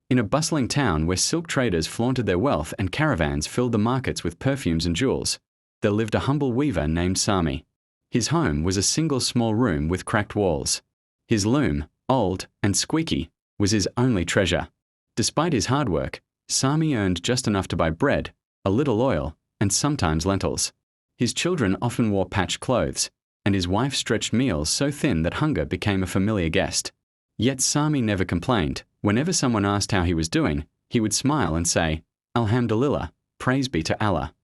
In a bustling town where silk traders flaunted their wealth and caravans filled the markets with perfumes and jewels, there lived a humble weaver named Sami. His home was a single small room with cracked walls. His loom, old and squeaky, was his only treasure. Despite his hard work, Sami earned just enough to buy bread, a little oil, and sometimes lentils. His children often wore patched clothes, and his wife stretched meals so thin that hunger became a familiar guest. Yet Sami never complained. Whenever someone asked how he was doing, he would smile and say, "Alhamdulillah, praise be to Allah."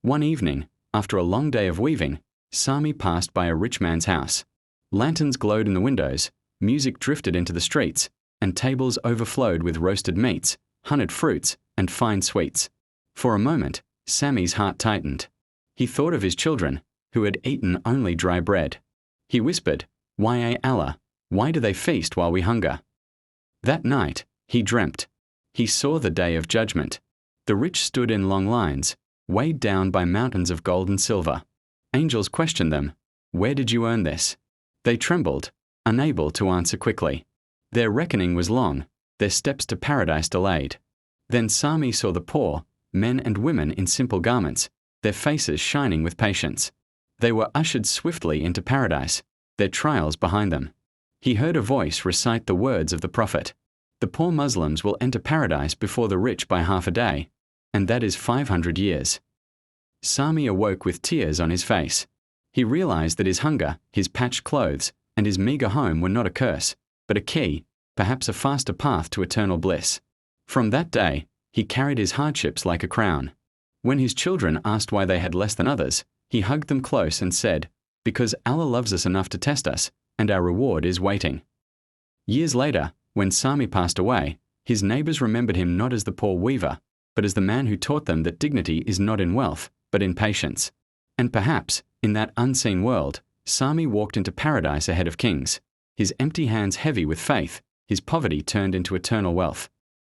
One evening, after a long day of weaving, Sami passed by a rich man's house. Lanterns glowed in the windows, music drifted into the streets, and tables overflowed with roasted meats, honeyed fruits, and fine sweets. For a moment, Sami's heart tightened. He thought of his children, who had eaten only dry bread. He whispered, "Why, Allah, why do they feast while we hunger?" That night, he dreamt. He saw the day of judgment. The rich stood in long lines, weighed down by mountains of gold and silver. Angels questioned them, "Where did you earn this?" They trembled, unable to answer quickly. Their reckoning was long, their steps to paradise delayed. Then Sami saw the poor, men and women in simple garments, their faces shining with patience. They were ushered swiftly into paradise, their trials behind them. He heard a voice recite the words of the Prophet. The poor Muslims will enter paradise before the rich by half a day, and that is 500 years. Sami awoke with tears on his face. He realized that his hunger, his patched clothes, and his meager home were not a curse, but a key, perhaps a faster path to eternal bliss. From that day, he carried his hardships like a crown. When his children asked why they had less than others, he hugged them close and said, "Because Allah loves us enough to test us, and our reward is waiting." Years later, when Sami passed away, his neighbors remembered him not as the poor weaver, but as the man who taught them that dignity is not in wealth, but in patience. And perhaps, in that unseen world, Sami walked into paradise ahead of kings, his empty hands heavy with faith, his poverty turned into eternal wealth.